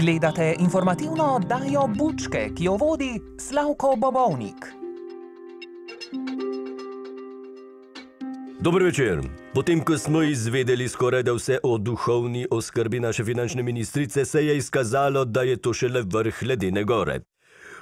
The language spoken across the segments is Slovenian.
Gledate informativno oddajo Bučke, ki jo vodi Slavko Bobovnik. Dober večer. Potem, ko smo izvedeli skorajda vse o duhovni oskrbi naše finančne ministrice, se je izkazalo, da je to šele vrh ledene gore.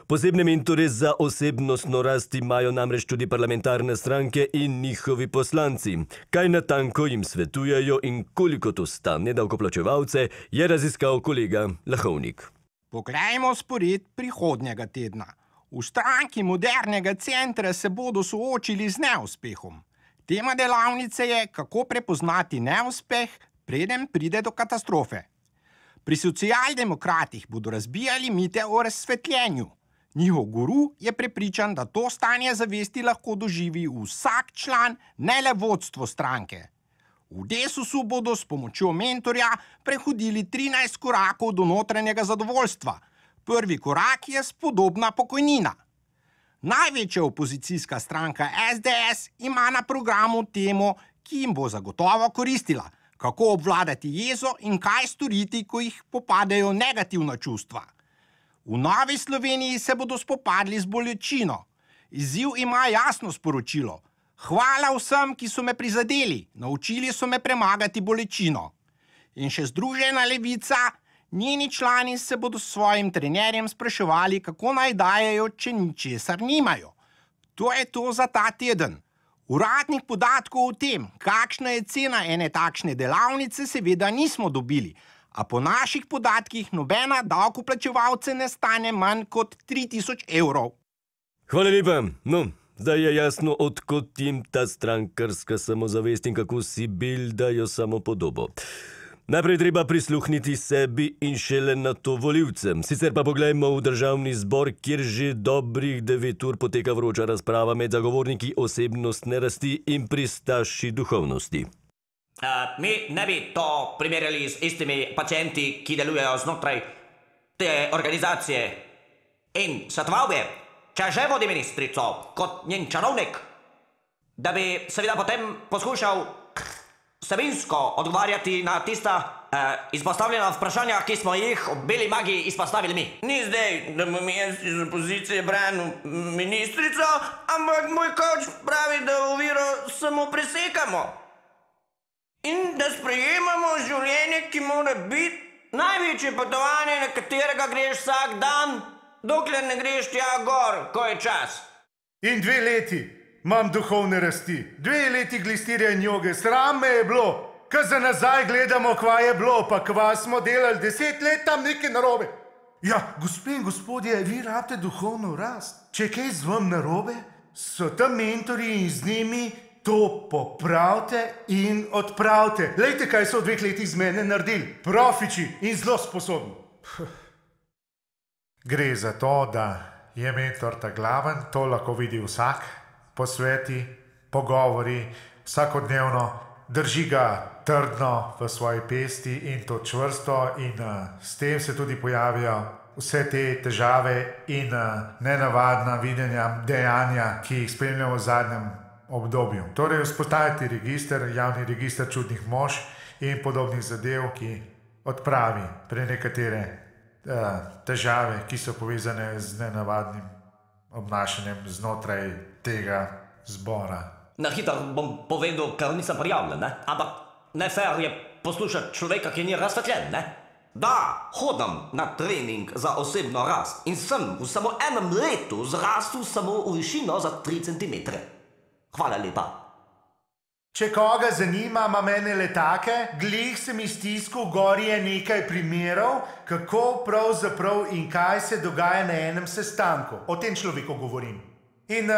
Posebne mentore za osebnostno rast imajo namreč tudi parlamentarne stranke in njihovi poslanci. Kaj natanko jim svetujejo in koliko to stane davkoplačevalce, je raziskal kolega Lahovnik. Poglejmo spored prihodnjega tedna. V stranki Modernega centra se bodo soočili z neuspehom. Tema delavnice je, kako prepoznati neuspeh, preden pride do katastrofe. Pri socialdemokratih bodo razbijali mite o razsvetljenju. Njihov guru je prepričan, da to stanje zavesti lahko doživi vsak član, ne le vodstvo stranke. V Desusu bodo s pomočjo mentorja prehodili 13 korakov do notranjega zadovoljstva. Prvi korak je spodobna pokojnina. Največja opozicijska stranka SDS ima na programu temo, ki jim bo zagotovo koristila, kako obvladati jezo in kaj storiti, ko jih popadejo negativna čustva. V Novi Sloveniji se bodo spopadli z bolečino. Izziv ima jasno sporočilo. Hvala vsem, ki so me prizadeli, naučili so me premagati bolečino. In še Združena levica, njeni člani se bodo s svojim trenerjem spraševali, kako naj dajejo, če ničesar nimajo. To je to za ta teden. Uradnih podatkov o tem, kakšna je cena ene takšne delavnice, seveda nismo dobili, a po naših podatkih nobena davkoplačevalce ne stane manj kot 3000 evrov. Hvala lepa. No, zdaj je jasno, odkot jim ta strankarska samozavest in kako si bildajo samopodobo. Najprej treba prisluhniti sebi in šele na to volivcem. Sicer pa poglejmo v državni zbor, kjer že dobrih 9 ur poteka vroča razprava med zagovorniki osebnostne rasti in pristaši duhovnosti. Mi ne bi to primerjali z istimi pacienti, ki delujejo znotraj te organizacije. In svetoval bi, če že vodi ministrico kot njen čarovnik, da bi seveda potem poskušal vsebinsko odgovarjati na tista izpostavljena vprašanja, ki smo jih ob beli magiji izpostavili mi. Ni zdaj, da bom jaz iz opozicije branil ministrico, ampak moj coach pravi, da oviro samo presekamo. In da sprejemamo življenje, ki mora biti največje potovanje, na katerega greš vsak dan, dokler ne greš tja gor, ko je čas. In 2 leti imam duhovne rasti, 2 leti glistirja in joge, sram me je bilo, ko za nazaj gledamo, kva je bilo, pa kva smo delali 10 let tam nekaj narobe. Ja, gospe in gospodje, vi rabite duhovno rast. Če je kaj z vam narobe, so tam mentori in z njimi to popravite in odpravite. Lejte, kaj so v 2 letih z mene naredili. Profiči in zelo sposobni. Gre za to, da je mentor ta glaven, to lahko vidi vsak. Posveti, pogovori, vsakodnevno, drži ga trdno v svoji pesti in to čvrsto in s tem se tudi pojavijo vse te težave in nenavadna videnja, dejanja, ki jih spremljamo v zadnjem obdobju. Torej, vzpostaviti register, javni register čudnih mož in podobnih zadev, ki odpravi nekatere težave, ki so povezane z nenavadnim obnašanjem znotraj tega zbora. Na hitro bom povedal, ker nisem prijavljen, ne? Ampak nefer je poslušati človeka, ki ni razsvetljen, ne? Da, hodim na trening za osebno rast in sem v samo enem letu zrastel samo v višino za 3 centimetre. Hvala lepa. Če koga zanima, ima mene letake, glih sem iztiskal, gori je nekaj primerov, kako pravzaprav in kaj se dogaja na enem sestanku. O tem človeku govorim. In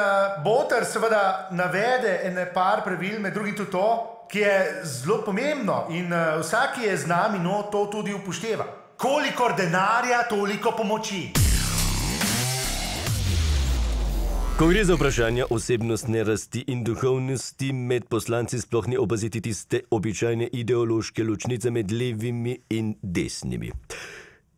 Boter seveda navede ene par pravil, med drugim tudi to, ki je zelo pomembno in vsak, ki je z nami, to tudi upošteva. Kolikor denarja, toliko pomoči. Ko gre za vprašanja osebnostne rasti in duhovnosti, med poslanci sploh ne opaziti tiste običajne ideološke ločnice med levimi in desnimi.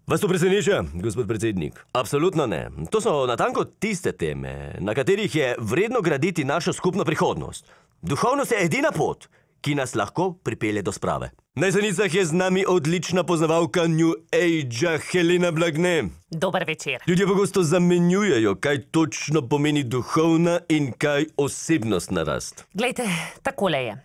Vas to preseneča, gospod predsednik? Absolutno ne. To so natanko tiste teme, na katerih je vredno graditi našo skupno prihodnost. Duhovnost je edina pot, ki nas lahko pripelje do sprave. Na jesenicah je z nami odlična poznavalka New Agea Helena Blagne. Dober večer. Ljudje pogosto zamenjujejo, kaj točno pomeni duhovna in kaj osebnostna rast. Glejte, takole je.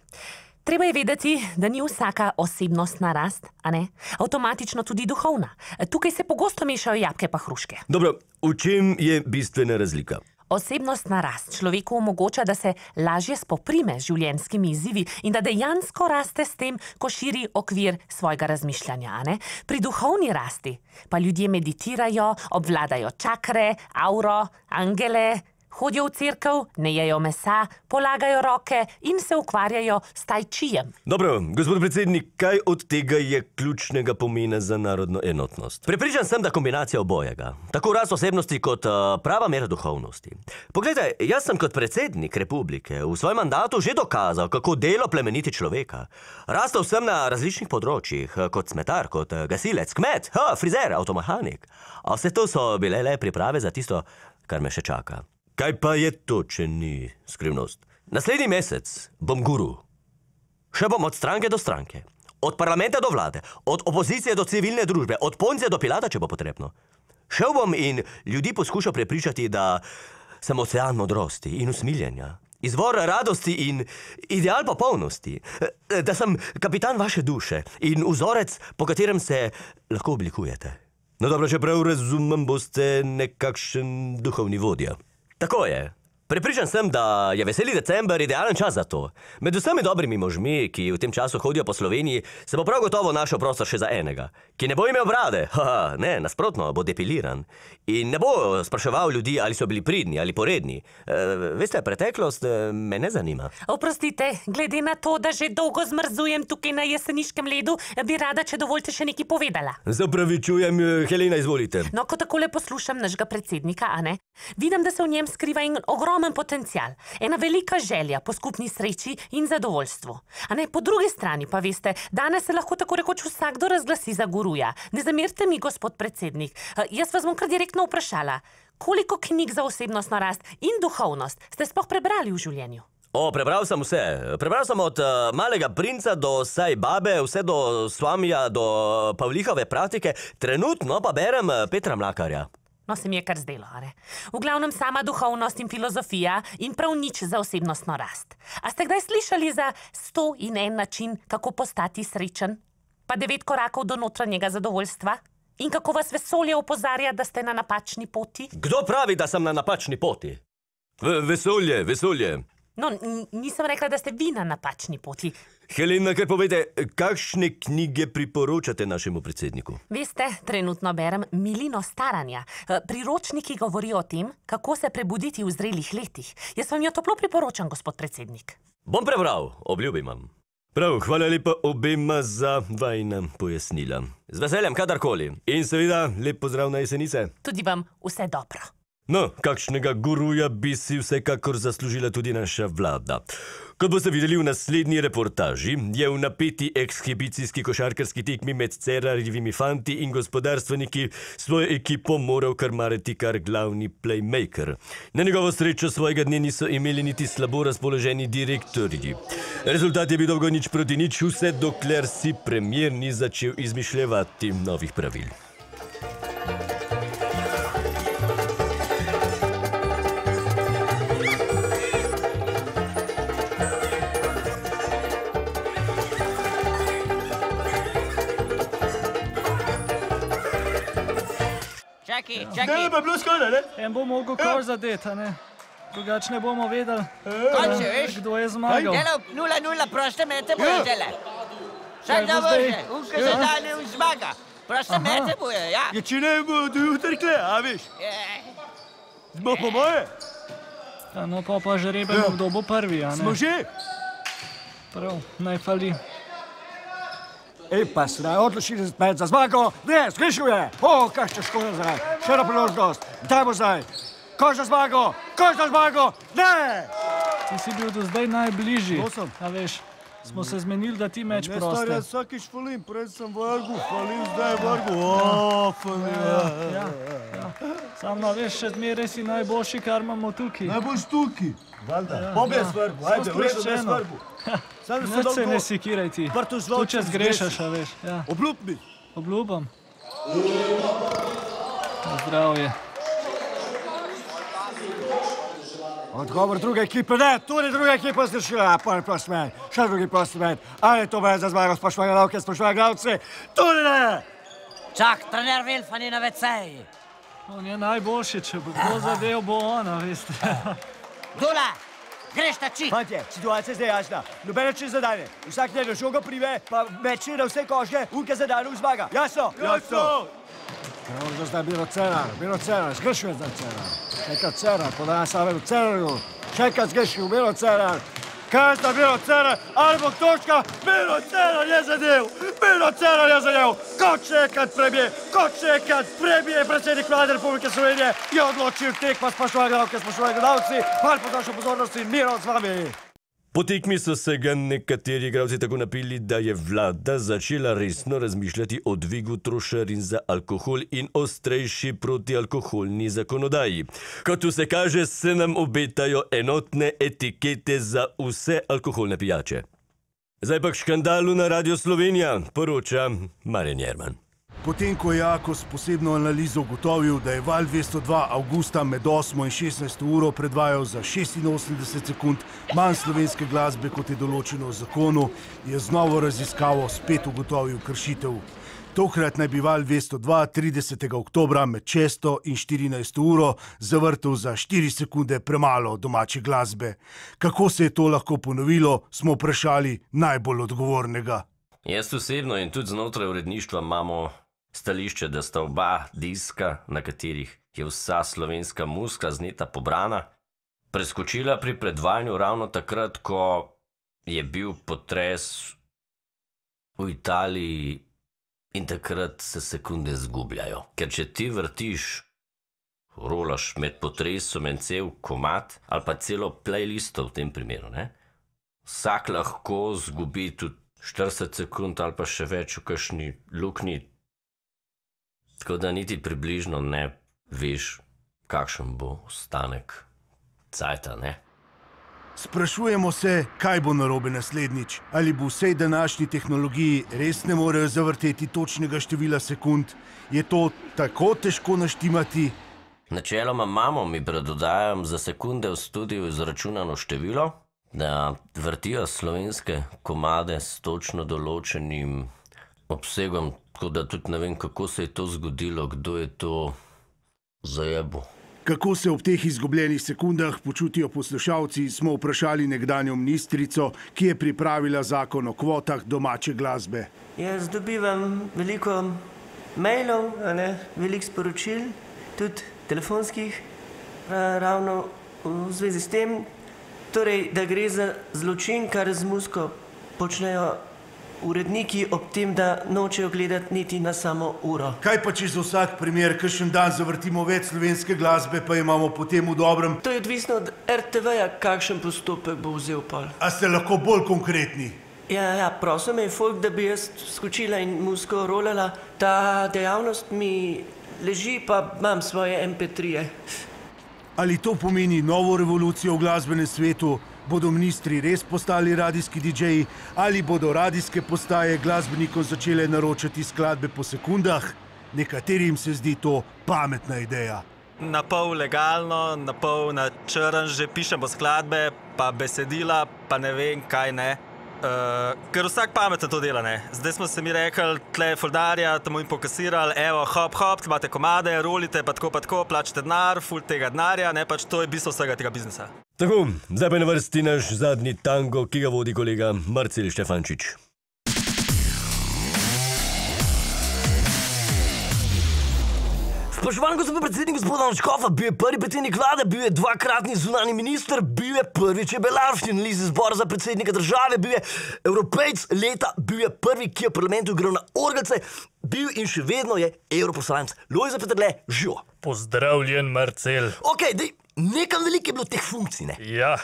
Treba je vedeti, da ni vsaka osebnostna rast, a ne, avtomatično tudi duhovna. Tukaj se pogosto mešajo jabolka pa hruške. Dobro, v čem je bistvena razlika? Osebnostna rast človeku omogoča, da se lažje spoprime z življenjskimi izzivi in da dejansko raste s tem, ko širi okvir svojega razmišljanja, a ne? Pri duhovni rasti pa ljudje meditirajo, obvladajo čakre, auro, angele, hodijo v cerkev, ne jejo mesa, polagajo roke in se ukvarjajo s tai chijem. Dobro, gospod predsednik, kaj od tega je ključnega pomena za narodno enotnost? Prepričan sem, da kombinacija obojega, tako rast osebnosti kot prava mera duhovnosti. Poglejte, jaz sem kot predsednik republike v svojem mandatu že dokazal, kako delo plemeniti človeka. Rastel sem na različnih področjih, kot smetar, kot gasilec, kmet, frizer, avtomehanik. A vse to so bile le priprave za tisto, kar me še čaka. Kaj pa je to, če ni skrivnost? Naslednji mesec bom guru. Še bom od stranke do stranke, od parlamenta do vlade, od opozicije do civilne družbe, od Poncija do Pilata, če bo potrebno. Šel bom in ljudi poskušal prepričati, da sem ocean modrosti in usmiljenja, izvor radosti in ideal popolnosti, da sem kapitan vaše duše in vzorec, po katerem se lahko oblikujete. No dobro, če prav razumem, boste nekakšen duhovni vodja. Tako je. Prepričan sem, da je veseli december idealen čas za to. Med vsemi dobrimi možmi, ki v tem času hodijo po Sloveniji, se bo prav gotovo našel prostor še za enega, ki ne bo imel brade, ne, nasprotno, bo depiliran. In ne bo spraševal ljudi, ali so bili pridni ali poredni. Veste, preteklost me ne zanima. Oprostite, glede na to, da že dolgo zmrzujem tukaj na jeseniškem ledu, bi rada, če dovolite, še nekaj povedala. Zapravičujem, Helena, izvolite. No, ko takole poslušam našega predsednika, a ne, vidim, da se v njem skriva in ogromen potencial, ena velika želja po skupni sreči in zadovoljstvu. A ne, po drugi strani pa veste, danes se lahko tako rekoč vsakdo razglasi za guruja. Ne zamerite mi, gospod predsednik. Jaz vas bom kar direktno vprašala, koliko knjig za osebnostno rast in duhovnost ste sploh prebrali v življenju? Prebral sem vse. Prebral sem od Malega princa do Sai Babe, vse do Swamija, do Pavlihove praktike. Trenutno pa berem Petra Mlakarja. No, se mi je kar zdelo, a ne? V glavnem sama duhovnost in filozofija in prav nič za osebnostno rast. A ste kdaj slišali za 101 način, kako postati srečen? Pa 9 korakov do notranjega zadovoljstva? In kako vas vesolje opozarja, da ste na napačni poti? Kdo pravi, da sem na napačni poti? Vesolje. No, nisem rekla, da ste vi na napačni poti. Helena, kaj povede, kakšne knjige priporočate našemu predsedniku? Veste, trenutno berem Milino staranja. Priročniki govorijo o tem, kako se prebuditi v zrelih letih. Jaz vam jo toplo priporočam, gospod predsednik. Bom prebral, obljubim vam. Prav, hvala lepa obema za vajina pojasnila. Z veseljem, kadarkoli. In seveda, lep pozdrav na Jesenice. Tudi vam vse dobro. No, kakšnega guruja bi si vsekakor zaslužila tudi naša vlada. Kot boste videli v naslednji reportaži, je v napeti ekshibicijski košarkarski tekmi med Cerarjevimi fanti in gospodarstveniki svojo ekipo moral krmariti kar glavni playmaker. Na njegovo srečo svojega dne niso imeli niti slabo razpoloženi direktorji. Rezultat je bil dolgo 0-0, vse dokler si premier ni začel izmišljevati novih pravil. Čakaj. Zdaj pa je bilo skoraj, ne? En bo mogel kar zadeti, a ne? Drugač ne bomo vedeli, Konče, veš? kdo je zmagal. Delo 0-0, proste mete bojo dele. Vsak da vrže, unka zadane v zmaga. Proste mete bojo, ja. Ja, če ne bo do jutri kle, a veš? Smo po moje. Ja, no pa žrebemo, kdo bo prvi, a ne? Smo že. Prav, naj fali. Ej, pa se naj odločili za zmago. Ne, zgrešil je. Kakšna škoda zdaj. Še ena priložnost. Dajmo zdaj. Koš za zmago. Ne! Ti si bil do zdaj najbližji. A veš, smo se zmenili, da ti meč proste. Ne, stari, jaz vsakič falim. Prej sem vrgu, falim, zdaj vrgu. Falim. Ja. Samo, veš, še zmeraj si najboljši, kar imamo tukaj. Najboljši tukaj. Valjda. Bom jaz vrgu. Ajde, v redu, jaz vrgu. Nič se ne sikiraj ti. Tu če zgrešaš, a veš. Obljub mi. Obljubam. Zdravje. Odgovor druge ekipe, ne, tudi druga ekipa zgrešila. Prvi plasmen, še drugi plasmen. Ali to bo za zmago, spoštovane gledalke, spoštovani gledalci? Tudi ne! Čak, trener Vilfan je na WC-ji. On je najboljši, če bo kdo zadev, bo ona, veste. Dula, greš tači. Fantje, situacija je zdaj jasna. Nobene čez zadanje. Vsak njeno žogo prive, pa meči na vse koške, unke zadanje zmaga. Jasno? Jasno! Možda zdaj Miro Cerar, zgrešuje zdaj Cerar. Čekaj Cerar, podaja Saveru Cerarju. Čekaj zgrešil Miro Cerar. Kaj sta Miro Cerar, ali točka, Miro Cerar je zadev! Miro Cerar je zadev! Ko čekat prebije predsednik Vlade Republike Slovenije je odločil tekma, spoštovane gledalke, spoštovani gledalci. Hvala po vašo pozornost in Miro z vami. Po tekmi so se ga nekateri igralci tako napili, da je vlada začela resno razmišljati o dvigu trošarin za alkohol in ostrejši protialkoholni zakonodaji. Kot vse kaže, se nam obetajo enotne etikete za vse alkoholne pijače. Zdaj pa k škandalu na Radio Slovenija, poroča Marjan Jerman. Potem, ko je Akos posebno analizo ugotovil, da je Val 202 avgusta med 8 in 16 uro predvajal za 86 sekund manj slovenske glasbe, kot je določeno v zakonu, je z novo raziskavo spet ugotovil kršitev. Tokrat naj bi Val 202 30. oktobra med 6 in 14 uro zavrtel za 4 sekunde premalo domače glasbe. Kako se je to lahko ponovilo, smo vprašali najbolj odgovornega. Jaz osebno in tudi znotraj uredništva imamo stališče, da sta oba diska, na katerih je vsa slovenska muzika zneta pobrana, preskočila pri predvajanju ravno takrat, ko je bil potres v Italiji in takrat se sekunde zgubljajo. Ker če ti vrtiš, rolaš med potresom en cel komad ali pa celo playlisto v tem primeru, ne? Vsak lahko zgubi tudi 40 sekund ali pa še več v kakšni luknji. Tako da niti približno ne veš, kakšen bo ostanek cajta, ne? Sprašujemo se, kaj bo narobe naslednjič. Ali bo vsej današnji tehnologiji res ne morejo zavrteti točnega števila sekund? Je to tako težko naštimati? Načeloma imamo, mi predodajam, za sekunde v studiu izračunano število, da vrtijo slovenske komade s točno določenim obsegom, tako da tudi ne vem, kako se je to zgodilo, kdo je to zajebil. Kako se ob teh izgubljenih sekundah počutijo poslušalci, smo vprašali nekdanjo ministrico, ki je pripravila zakon o kvotah domače glasbe. Jaz dobivam veliko mailov, veliko sporočil, tudi telefonskih, ravno v zvezi s tem, torej, da gre za zločin, kar z muziko počnejo uredniki ob tem, da nočejo gledati niti na samo uro. Kaj pa če za vsak primer, kakšen dan zavrtimo več slovenske glasbe, pa imamo potem v dobrem? To je odvisno od RTV-ja, kakšen postopek bo vzel pol. A ste lahko bolj konkretni? Ja, prosil me je folk, da bi jaz skočila in muziko rolala. Ta dejavnost mi leži, pa imam svoje MP3-je. Ali to pomeni novo revolucijo v glasbenem svetu? Bodo ministri res postali radijski DJ-ji ali bodo radijske postaje glasbenikom začele naročati skladbe po sekundah? Nekaterim se zdi to pametna ideja. Na pol legalno, na pol na črn že pišemo skladbe, pa besedila, pa ne vem kaj ne. Ker vsak pametno to dela, ne. Zdaj smo se mi rekli, tle foldarja, tamo jim pokasirali, evo, hop, imate komade, rolite, pa tako, plačite denar, ful tega denarja, ne, pač to je bistvo vsega tega biznesa. Tako, zdaj pa je na vrsti naš zadnji tango, ki ga vodi kolega Marcel Štefančič. Spoštovani gospod predsednik, gospod Škofa, bil je prvi predsednik vlade, bil je dvakratni zunanji minister, bil je prvi čebelar v analizi zbora za predsednika države, bil je evropejc leta, bil je prvi, ki je v parlamentu igral na orgelce, bil in še vedno je evroposlanec. Lojze Peterle, živo. Pozdravljen, Marcel. Okej, dej, nekam veliko je bilo teh funkcij, ne? Ja,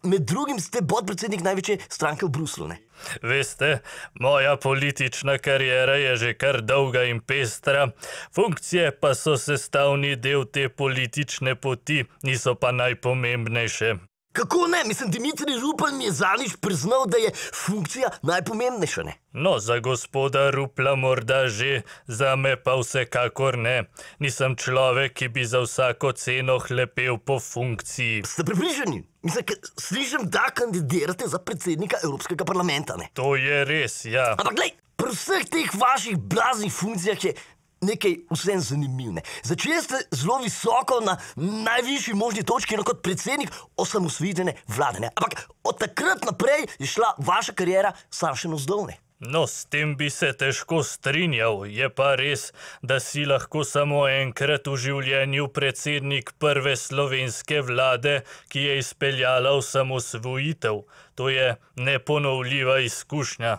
Med drugim ste podpredsednik največje stranke v Bruslu, ne? Veste, moja politična kariera je že kar dolga in pestra, funkcije pa so sestavni del te politične poti, niso pa najpomembnejše. Kako ne? Mislim, Dimitrij Rupel mi je zadnjič priznal, da je funkcija najpomembnejša, ne? No, za gospoda Rupla morda že, za me pa vsekakor ne. Nisem človek, ki bi za vsako ceno hlepel po funkciji. Ste približeni? Mislim, ker slišim, da kandidirate za predsednika Evropskega parlamenta, ne? To je res, ja. Ampak glej, pri vseh teh vaših blaznih funkcijah je nekaj vsem zanimiv, ne? Začeli ste zelo visoko na najvišji možni točki, kot predsednik osamosvojitvene vlade, ne? Ampak od takrat naprej je šla vaša kariera samo še navzdol, ne? No, s tem bi se težko strinjal. Je pa res, da si lahko samo enkrat v življenju predsednik prve slovenske vlade, ki je izpeljala osamosvojitev. To je neponovljiva izkušnja.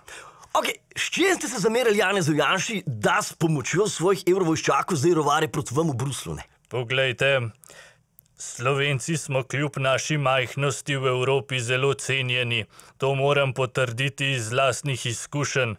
Ok, s čim ste se zamerili Janezu Janši, da s pomočjo svojih evrovojščakov zdaj rovare proti vam v Bruslu, ne? Poglejte, Slovenci smo kljub naši majhnosti v Evropi zelo cenjeni. To moram potrditi iz lastnih izkušenj.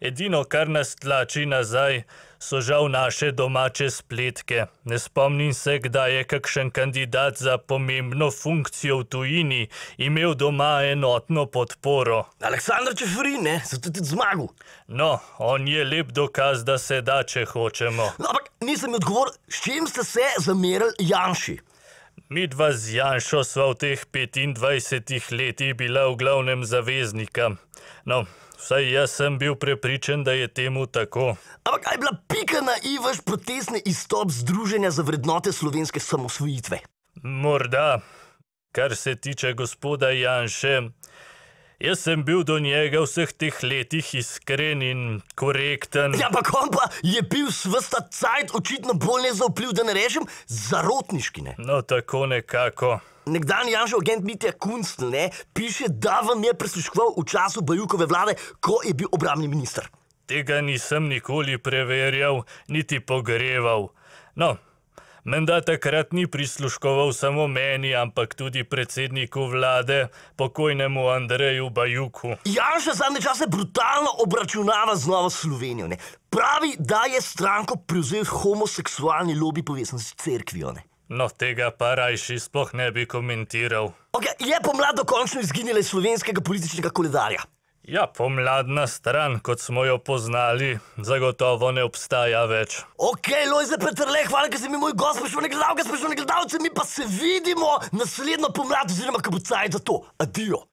Edino, kar nas tlači nazaj, so žal naše domače spletke. Ne spomnim se, kdaj je kakšen kandidat za pomembno funkcijo v tujini imel doma enotno podporo. Aleksandar Čeferin, ne? Zato tudi zmagal. No, on je lep dokaz, da se da, če hočemo. No, ampak nisem mi odgovoril, s čim ste se zamerili Janši? Midva z Janšo sva v teh 25 letih bila v glavnem zaveznika. No, vsaj jaz sem bil prepričan, da je temu tako. Ampak kaj je bila pika na i vaš protestni izstop Združenja za vrednote slovenske samosvojitve? Morda. Kar se tiče gospoda Janše, jaz sem bil do njega vseh teh letih iskren in korekten. Ja, pa on pa je bil svesta cajt očitno bolj nezaupljiv, da ne rečem, zarotniški, ne? No, tako nekako. Nekdanji Janšev agent Mitja Kunstl, ne, piše, da vam je prisluškoval v času Bajukove vlade, ko je bil obrambni minister. Tega nisem nikoli preverjal, niti pogreval. No, menda takrat ni prisluškoval samo meni, ampak tudi predsedniku vlade, pokojnemu Andreju Bajuku. Janša zadnje čase brutalno obračunava z Novo Slovenijo, ne. Pravi, da je stranko prevzel homoseksualni lobi povezan s cerkvijo, ne. No, tega pa rajši sploh ne bi komentiral. Ok, je pomlad dokončno izginila iz slovenskega političnega koledarja? Ja, pomladna stran, kot smo jo poznali, zagotovo ne obstaja več. Ok, Lojze Peterle, hvala, ker si mi moj gost, spoštovane gledalce, mi pa se vidimo naslednjo pomlad, oziroma ko bo cajt za to. Adijo.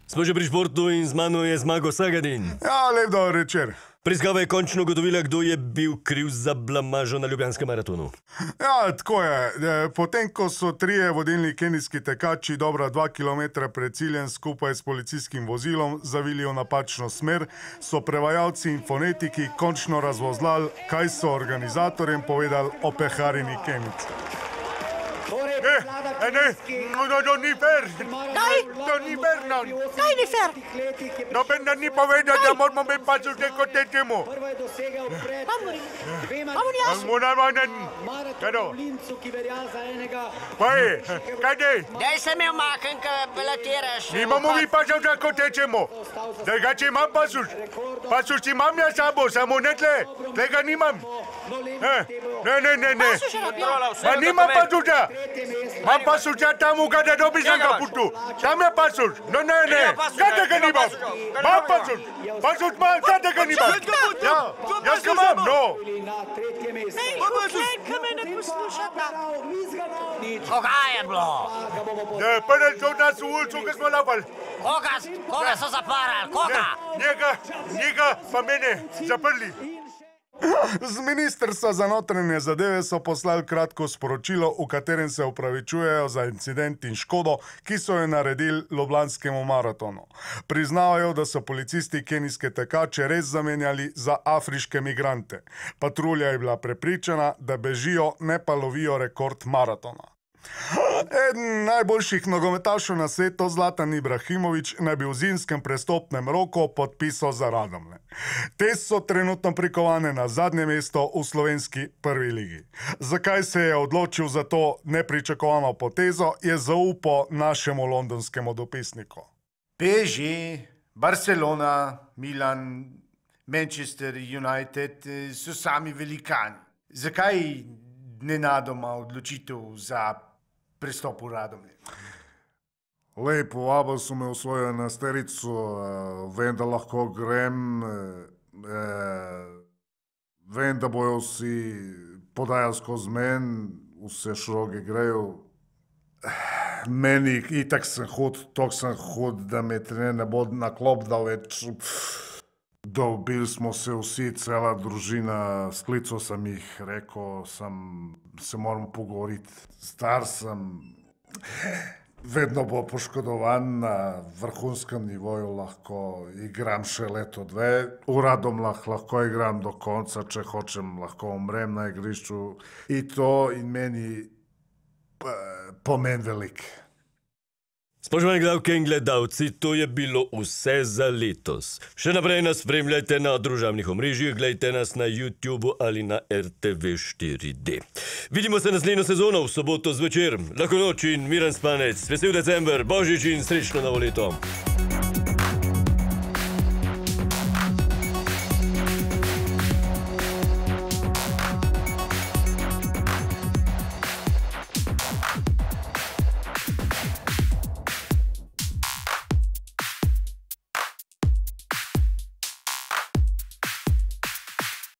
Smo že pri športu in z mano je Zmago Sagadin. Ja, lep dober večer. Preiskava je končno ugotovila, kdo je bil kriv za blamažo na Ljubljanskem maratonu. Ja, tako je. Potem, ko so trije vodilni kenijski tekači dobra 2 kilometra pred ciljem skupaj s policijskim vozilom zavili v napačno smer, so prevajalci in fonetiki končno razvozlali, kaj so organizatorjem povedali o peharini Kenici. To ni fer. Kaj? To ni fer, no. Kaj ni fer? Noben da ni povedal, da moramo biti pač kot tečemo. Kam jaz? Kado? Kaj dej? Daj se me umaknem, ko balatiraš. Nimamo mi pač kot tečemo. Drugače imam pasuš. Pasuš imam ja sabo, samo ne tle. Tega nimam. Ne. Pa nimam pasuša. Mam pasuša tamo, kada dobiš na kaputu. Tam je pasuš. Ne. Kada ga nimam. Mam pasuš. Pasuš mam, kada ga nimam. Ja, jaz ga imam, no. Kaj me ne poslušata? Koga je bilo? Prvi so nas v ulicu, ko smo lapali. Koga so zaparali? Koga? Njega pa mene zaprli. Z Ministrstva za notranje zadeve so poslali kratko sporočilo, v katerem se opravičujejo za incident in škodo, ki so jo naredili Ljubljanskemu maratonu. Priznavajo, da so policisti kenijske tekače res zamenjali za afriške migrante. Patrulja je bila prepričana, da bežijo, ne pa lovijo rekord maratona. Eden najboljših nogometašov na svetu, Zlatan Ibrahimović, naj bi v zimskem prestopnem roku podpisal za Radomlje. Te so trenutno prikovane na zadnje mesto v slovenski prvi ligi. Zakaj se je odločil za to nepričakovano potezo, je zaupal našemu londonskemu dopisniku. PSG, Barcelona, Milan, Manchester United so sami velikani. Zakaj nenadoma odločitev za prestop v Radomlje? Lej, povabil so me v svojo enajsterico, vem, da lahko grem, vem, da bojo vsi podajali skozi meni, vse šroge grejo. Meni itak sem hod, da me trener ne bo na klop dal več. Dobili smo se vsi, cela družina, sklical sem jih, rekel sem, se moramo pogovoriti. Star sem, vedno bo poškodovan, na vrhunskem nivoju lahko igram še leto, dve. V Radomljah lahko igram do konca, če hočem, lahko umrem na igrišču. In to in meni pomen velik. Spoštovani gledalke in gledalci, to je bilo vse za letos. Še naprej nas spremljajte na družabnih omrežjih, gledajte nas na YouTubu ali na RTV 4D. Vidimo se naslednjo sezono v soboto zvečer. Lahko noč in miren spanec, vesel december, božič in srečno novo leto.